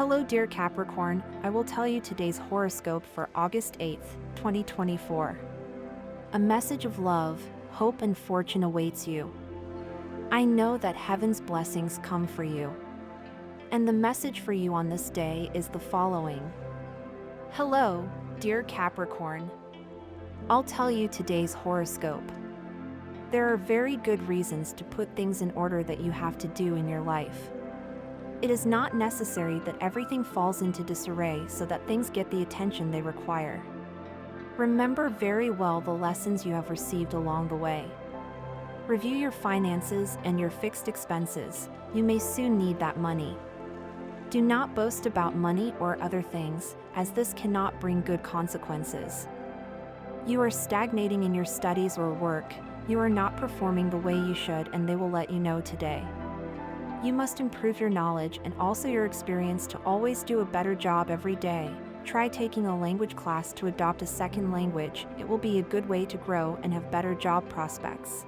Hello dear Capricorn, I will tell you today's horoscope for August 8th, 2024. A message of love, hope and fortune awaits you. I know that heaven's blessings come for you. And the message for you on this day is the following. Hello, dear Capricorn. I'll tell you today's horoscope. There are very good reasons to put things in order that you have to do in your life. It is not necessary that everything falls into disarray so that things get the attention they require. Remember very well the lessons you have received along the way. Review your finances and your fixed expenses. You may soon need that money. Do not boast about money or other things, as this cannot bring good consequences. You are stagnating in your studies or work. You are not performing the way you should, and they will let you know today. You must improve your knowledge and also your experience to always do a better job every day. Try taking a language class to adopt a second language. It will be a good way to grow and have better job prospects.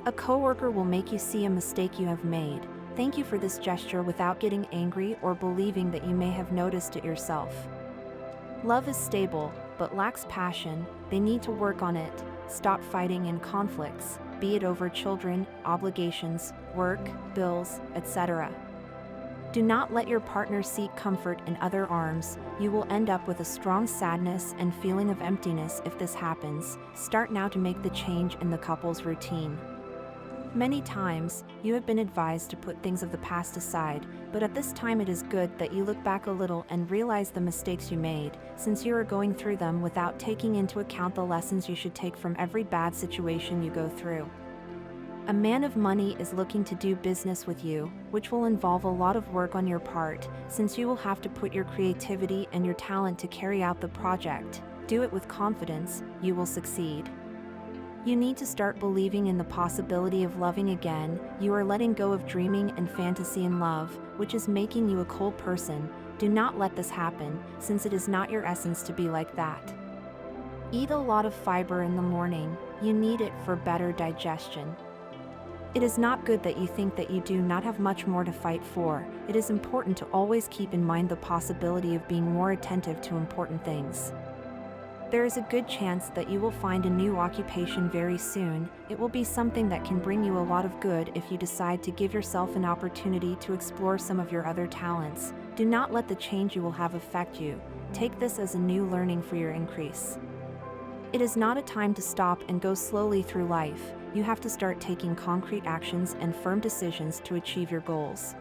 A coworker will make you see a mistake you have made. Thank you for this gesture without getting angry or believing that you may have noticed it yourself. Love is stable, but lacks passion. They need to work on it. Stop fighting in conflicts, be it over children, obligations, work, bills, etc. Do not let your partner seek comfort in other arms. You will end up with a strong sadness and feeling of emptiness if this happens. Start now to make the change in the couple's routine. Many times, you have been advised to put things of the past aside, but at this time it is good that you look back a little and realize the mistakes you made, since you are going through them without taking into account the lessons you should take from every bad situation you go through. A man of money is looking to do business with you, which will involve a lot of work on your part, since you will have to put your creativity and your talent to carry out the project. Do it with confidence, you will succeed. You need to start believing in the possibility of loving again. You are letting go of dreaming and fantasy in love, which is making you a cold person. Do not let this happen, since it is not your essence to be like that. Eat a lot of fiber in the morning. You need it for better digestion. It is not good that you think that you do not have much more to fight for. It is important to always keep in mind the possibility of being more attentive to important things. There is a good chance that you will find a new occupation very soon. It will be something that can bring you a lot of good if you decide to give yourself an opportunity to explore some of your other talents. Do not let the change you will have affect you. Take this as a new learning for your increase. It is not a time to stop and go slowly through life. You have to start taking concrete actions and firm decisions to achieve your goals.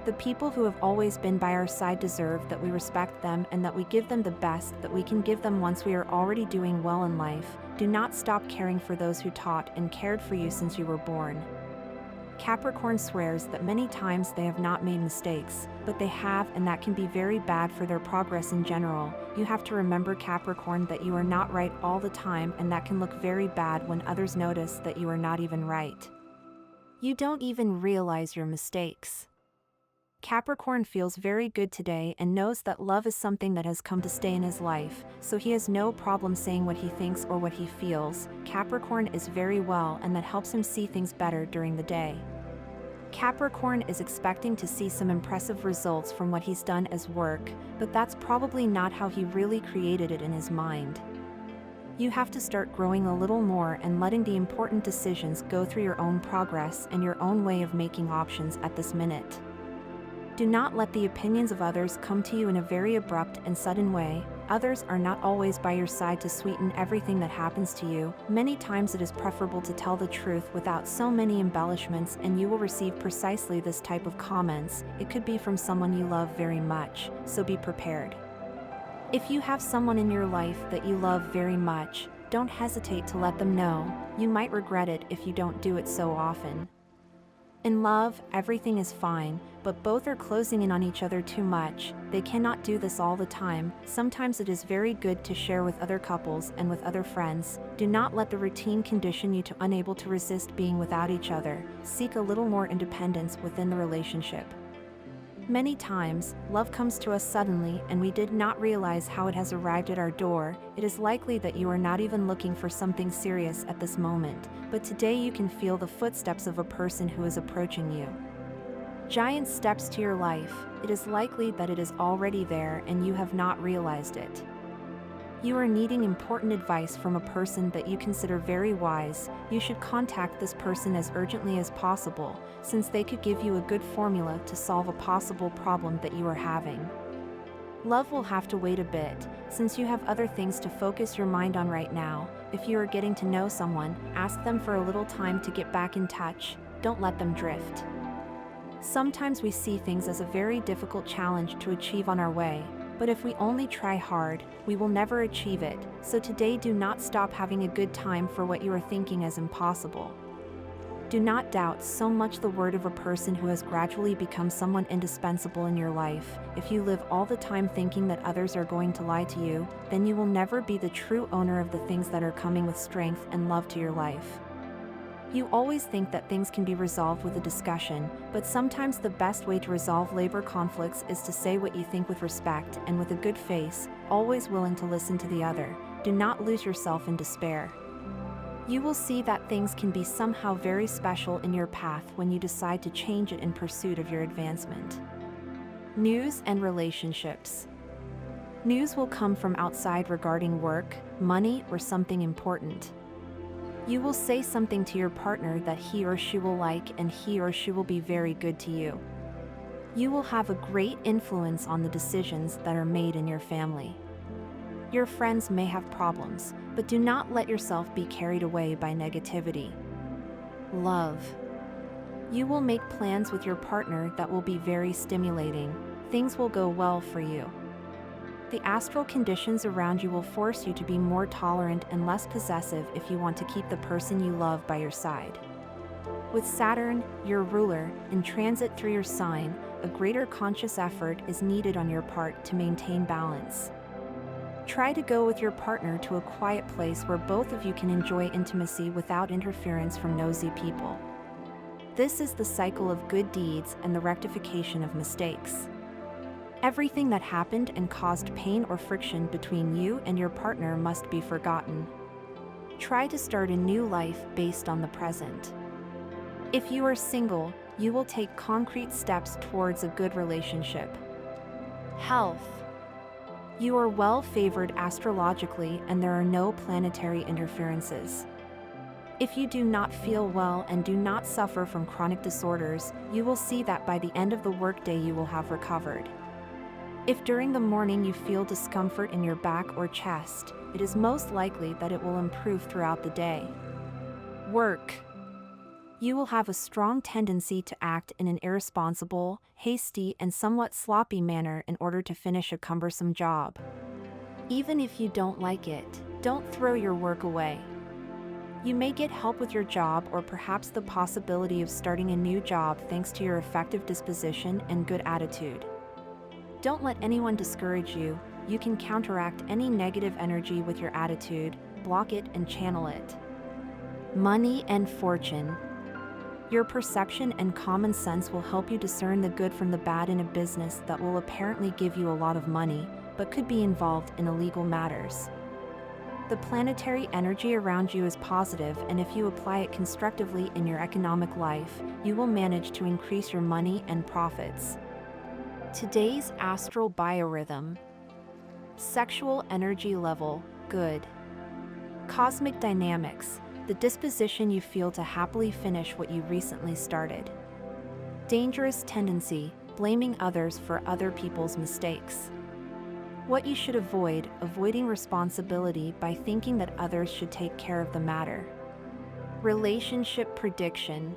The people who have always been by our side deserve that we respect them and that we give them the best that we can give them once we are already doing well in life. Do not stop caring for those who taught and cared for you since you were born. Capricorn swears that many times they have not made mistakes, but they have, and that can be very bad for their progress in general. You have to remember, Capricorn, that you are not right all the time, and that can look very bad when others notice that you are not even right. You don't even realize your mistakes. Capricorn feels very good today and knows that love is something that has come to stay in his life, so he has no problem saying what he thinks or what he feels. Capricorn is very well, and that helps him see things better during the day. Capricorn is expecting to see some impressive results from what he's done as work, but that's probably not how he really created it in his mind. You have to start growing a little more and letting the important decisions go through your own progress and your own way of making options at this minute. Do not let the opinions of others come to you in a very abrupt and sudden way. Others are not always by your side to sweeten everything that happens to you. Many times it is preferable to tell the truth without so many embellishments, and you will receive precisely this type of comments. It could be from someone you love very much, so be prepared. If you have someone in your life that you love very much, don't hesitate to let them know. You might regret it if you don't do it so often. In love, everything is fine, but both are closing in on each other too much. They cannot do this all the time. Sometimes it is very good to share with other couples and with other friends. Do not let the routine condition you to unable to resist being without each other. Seek a little more independence within the relationship. Many times, love comes to us suddenly and we did not realize how it has arrived at our door. It is likely that you are not even looking for something serious at this moment, but today you can feel the footsteps of a person who is approaching you. Giant steps to your life. It is likely that it is already there and you have not realized it. You are needing important advice from a person that you consider very wise. You should contact this person as urgently as possible, since they could give you a good formula to solve a possible problem that you are having. Love will have to wait a bit, since you have other things to focus your mind on right now. If you are getting to know someone, ask them for a little time to get back in touch. Don't let them drift. Sometimes we see things as a very difficult challenge to achieve on our way, but if we only try hard, we will never achieve it. So today, do not stop having a good time for what you are thinking as impossible. Do not doubt so much the word of a person who has gradually become someone indispensable in your life. If you live all the time thinking that others are going to lie to you, then you will never be the true owner of the things that are coming with strength and love to your life. You always think that things can be resolved with a discussion, but sometimes the best way to resolve labor conflicts is to say what you think with respect and with a good face, always willing to listen to the other. Do not lose yourself in despair. You will see that things can be somehow very special in your path when you decide to change it in pursuit of your advancement. News and relationships. News will come from outside regarding work, money, or something important. You will say something to your partner that he or she will like, and he or she will be very good to you. You will have a great influence on the decisions that are made in your family. Your friends may have problems, but do not let yourself be carried away by negativity. Love. You will make plans with your partner that will be very stimulating. Things will go well for you. The astral conditions around you will force you to be more tolerant and less possessive if you want to keep the person you love by your side. With Saturn, your ruler, in transit through your sign, a greater conscious effort is needed on your part to maintain balance. Try to go with your partner to a quiet place where both of you can enjoy intimacy without interference from nosy people. This is the cycle of good deeds and the rectification of mistakes. Everything that happened and caused pain or friction between you and your partner must be forgotten. Try to start a new life based on the present. If you are single, you will take concrete steps towards a good relationship. Health. You are well favored astrologically and there are no planetary interferences. If you do not feel well and do not suffer from chronic disorders, you will see that by the end of the workday you will have recovered. If during the morning you feel discomfort in your back or chest, it is most likely that it will improve throughout the day. Work. You will have a strong tendency to act in an irresponsible, hasty, and somewhat sloppy manner in order to finish a cumbersome job. Even if you don't like it, don't throw your work away. You may get help with your job or perhaps the possibility of starting a new job thanks to your effective disposition and good attitude. Don't let anyone discourage you. You can counteract any negative energy with your attitude, block it and channel it. Money and fortune. Your perception and common sense will help you discern the good from the bad in a business that will apparently give you a lot of money, but could be involved in illegal matters. The planetary energy around you is positive, and if you apply it constructively in your economic life, you will manage to increase your money and profits. Today's astral biorhythm. Sexual energy level, good. Cosmic dynamics, the disposition you feel to happily finish what you recently started. Dangerous tendency, blaming others for other people's mistakes. What you should avoid, avoiding responsibility by thinking that others should take care of the matter. Relationship prediction.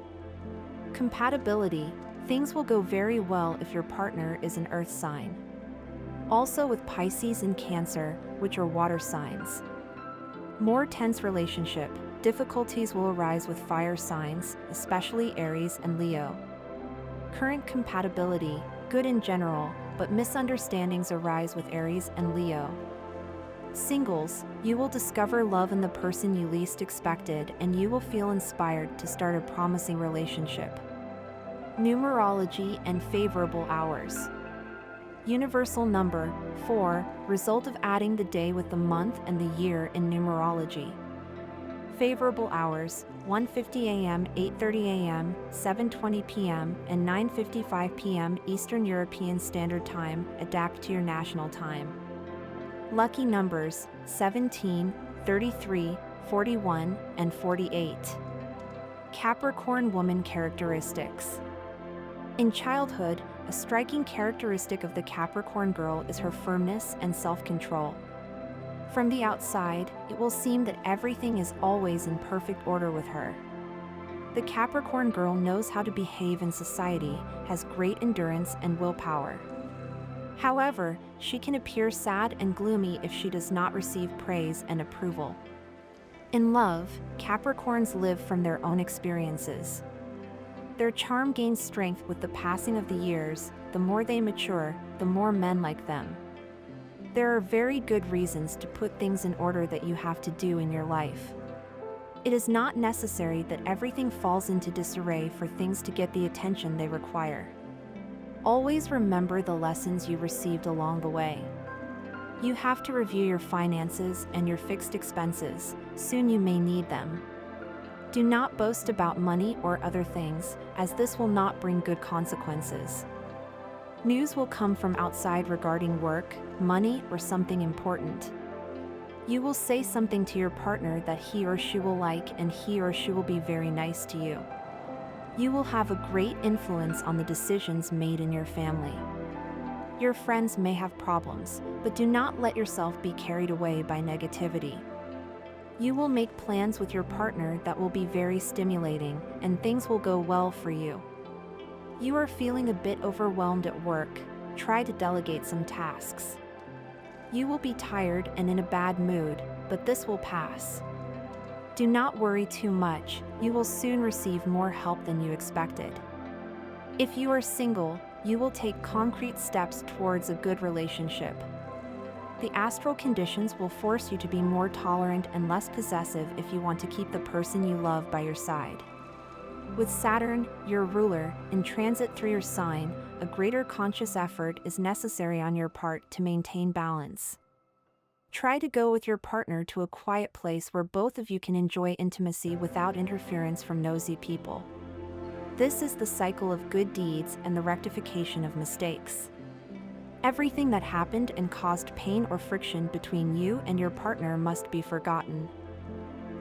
Compatibility. Things will go very well if your partner is an earth sign. Also with Pisces and Cancer, which are water signs. More tense relationship. Difficulties will arise with fire signs, especially Aries and Leo. Current compatibility, good in general, but misunderstandings arise with Aries and Leo. Singles, you will discover love in the person you least expected and you will feel inspired to start a promising relationship. Numerology and favorable hours. Universal number, 4, result of adding the day with the month and the year in numerology. Favorable hours: 1:50 a.m., 8:30 a.m., 7:20 p.m., and 9:55 p.m. Eastern European Standard Time. Adapt to your national time. Lucky numbers: 17, 33, 41, and 48. Capricorn woman characteristics. In childhood, a striking characteristic of the Capricorn girl is her firmness and self-control. From the outside, it will seem that everything is always in perfect order with her. The Capricorn girl knows how to behave in society, has great endurance and willpower. However, she can appear sad and gloomy if she does not receive praise and approval. In love, Capricorns live from their own experiences. Their charm gains strength with the passing of the years. The more they mature, the more men like them. There are very good reasons to put things in order that you have to do in your life. It is not necessary that everything falls into disarray for things to get the attention they require. Always remember the lessons you received along the way. You have to review your finances and your fixed expenses. Soon you may need them. Do not boast about money or other things, as this will not bring good consequences. News will come from outside regarding work, money, or something important. You will say something to your partner that he or she will like, and he or she will be very nice to you. You will have a great influence on the decisions made in your family. Your friends may have problems, but do not let yourself be carried away by negativity. You will make plans with your partner that will be very stimulating, and things will go well for you. You are feeling a bit overwhelmed at work. Try to delegate some tasks. You will be tired and in a bad mood, but this will pass. Do not worry too much. You will soon receive more help than you expected. If you are single, you will take concrete steps towards a good relationship. The astral conditions will force you to be more tolerant and less possessive if you want to keep the person you love by your side. With Saturn, your ruler, in transit through your sign, a greater conscious effort is necessary on your part to maintain balance. Try to go with your partner to a quiet place where both of you can enjoy intimacy without interference from nosy people. This is the cycle of good deeds and the rectification of mistakes. Everything that happened and caused pain or friction between you and your partner must be forgotten.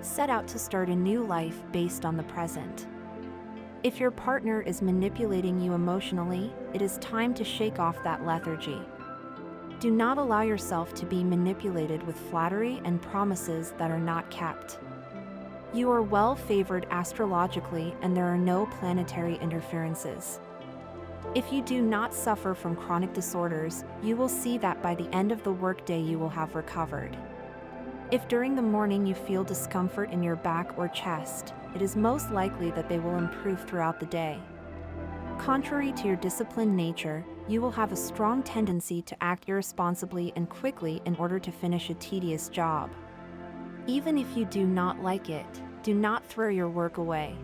Set out to start a new life based on the present. If your partner is manipulating you emotionally, it is time to shake off that lethargy. Do not allow yourself to be manipulated with flattery and promises that are not kept. You are well favored astrologically, and there are no planetary interferences. If you do not suffer from chronic disorders, you will see that by the end of the workday you will have recovered. If during the morning you feel discomfort in your back or chest, it is most likely that they will improve throughout the day. Contrary to your disciplined nature, you will have a strong tendency to act irresponsibly and quickly in order to finish a tedious job. Even if you do not like it, do not throw your work away.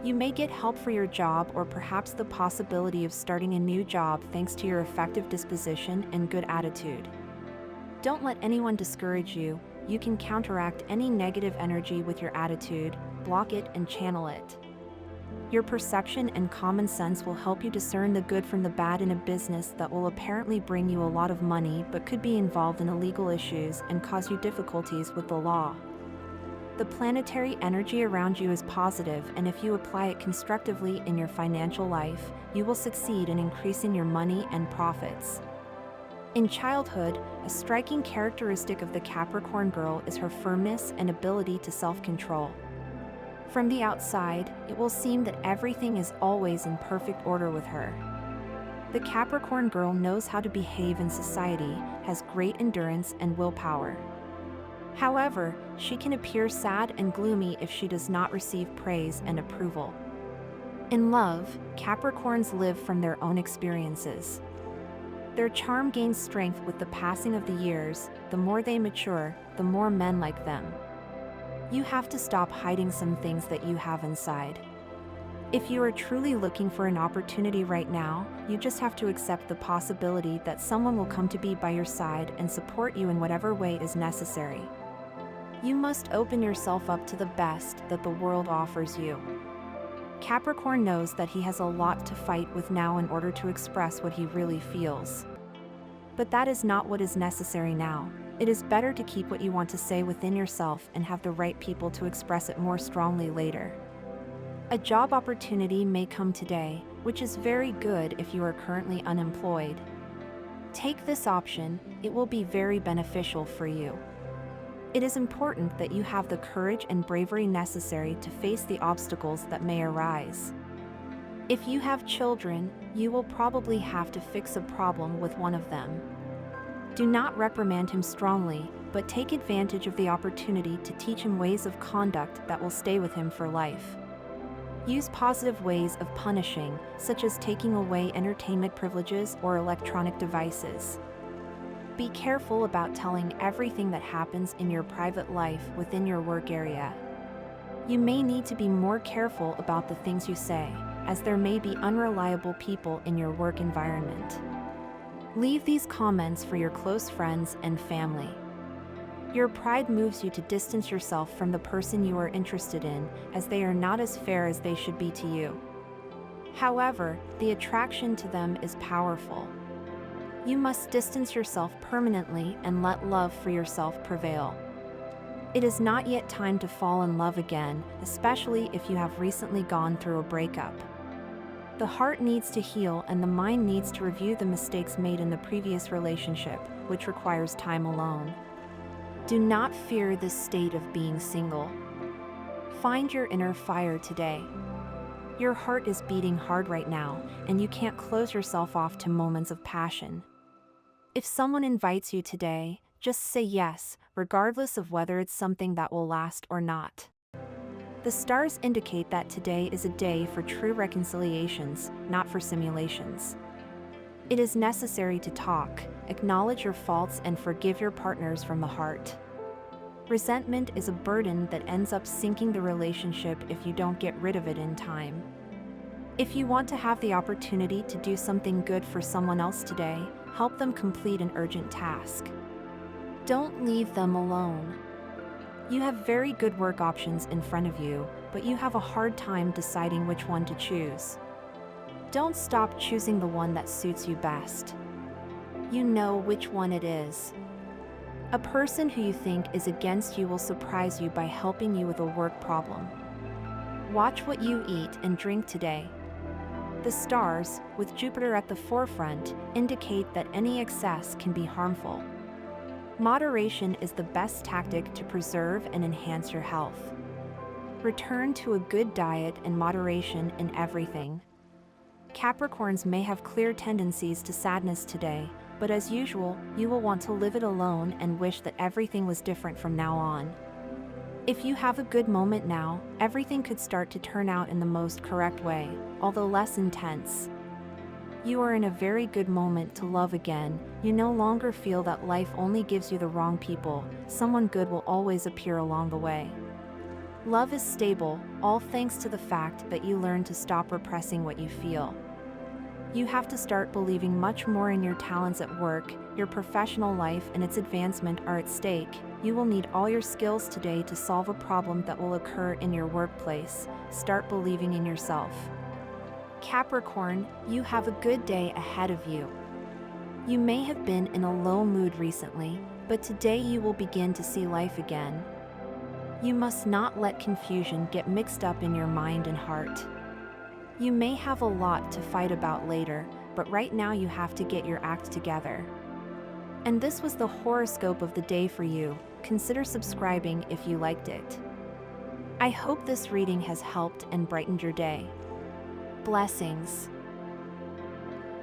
You may get help for your job or perhaps the possibility of starting a new job thanks to your effective disposition and good attitude. Don't let anyone discourage you. You can counteract any negative energy with your attitude, block it and channel it. Your perception and common sense will help you discern the good from the bad in a business that will apparently bring you a lot of money but could be involved in illegal issues and cause you difficulties with the law. The planetary energy around you is positive, and if you apply it constructively in your financial life, you will succeed in increasing your money and profits. In childhood, a striking characteristic of the Capricorn girl is her firmness and ability to self-control. From the outside, it will seem that everything is always in perfect order with her. The Capricorn girl knows how to behave in society, has great endurance and willpower. However, she can appear sad and gloomy if she does not receive praise and approval. In love, Capricorns live from their own experiences. Their charm gains strength with the passing of the years. The more they mature, the more men like them. You have to stop hiding some things that you have inside. If you are truly looking for an opportunity right now, you just have to accept the possibility that someone will come to be by your side and support you in whatever way is necessary. You must open yourself up to the best that the world offers you. Capricorn knows that he has a lot to fight with now in order to express what he really feels. But that is not what is necessary now. It is better to keep what you want to say within yourself and have the right people to express it more strongly later. A job opportunity may come today, which is very good if you are currently unemployed. Take this option, it will be very beneficial for you. It is important that you have the courage and bravery necessary to face the obstacles that may arise. If you have children, you will probably have to fix a problem with one of them. Do not reprimand him strongly, but take advantage of the opportunity to teach him ways of conduct that will stay with him for life. Use positive ways of punishing, such as taking away entertainment privileges or electronic devices. Be careful about telling everything that happens in your private life within your work area. You may need to be more careful about the things you say, as there may be unreliable people in your work environment. Leave these comments for your close friends and family. Your pride moves you to distance yourself from the person you are interested in, as they are not as fair as they should be to you. However, the attraction to them is powerful. You must distance yourself permanently and let love for yourself prevail. It is not yet time to fall in love again, especially if you have recently gone through a breakup. The heart needs to heal and the mind needs to review the mistakes made in the previous relationship, which requires time alone. Do not fear this state of being single. Find your inner fire today. Your heart is beating hard right now, and you can't close yourself off to moments of passion. If someone invites you today, just say yes, regardless of whether it's something that will last or not. The stars indicate that today is a day for true reconciliations, not for simulations. It is necessary to talk, acknowledge your faults, and forgive your partners from the heart. Resentment is a burden that ends up sinking the relationship if you don't get rid of it in time. If you want to have the opportunity to do something good for someone else today, help them complete an urgent task. Don't leave them alone. You have very good work options in front of you, but you have a hard time deciding which one to choose. Don't stop choosing the one that suits you best. You know which one it is. A person who you think is against you will surprise you by helping you with a work problem. Watch what you eat and drink today. The stars, with Jupiter at the forefront, indicate that any excess can be harmful. Moderation is the best tactic to preserve and enhance your health. Return to a good diet and moderation in everything. Capricorns may have clear tendencies to sadness today, but as usual, you will want to live it alone and wish that everything was different from now on. If you have a good moment now, everything could start to turn out in the most correct way, although less intense. You are in a very good moment to love again. You no longer feel that life only gives you the wrong people. Someone good will always appear along the way. Love is stable, all thanks to the fact that you learn to stop repressing what you feel. You have to start believing much more in your talents at work. Your professional life and its advancement are at stake. You will need all your skills today to solve a problem that will occur in your workplace. Start believing in yourself. Capricorn, you have a good day ahead of you. You may have been in a low mood recently, but today you will begin to see life again. You must not let confusion get mixed up in your mind and heart. You may have a lot to fight about later, but right now you have to get your act together. And this was the horoscope of the day for you. Consider subscribing if you liked it. I hope this reading has helped and brightened your day. Blessings.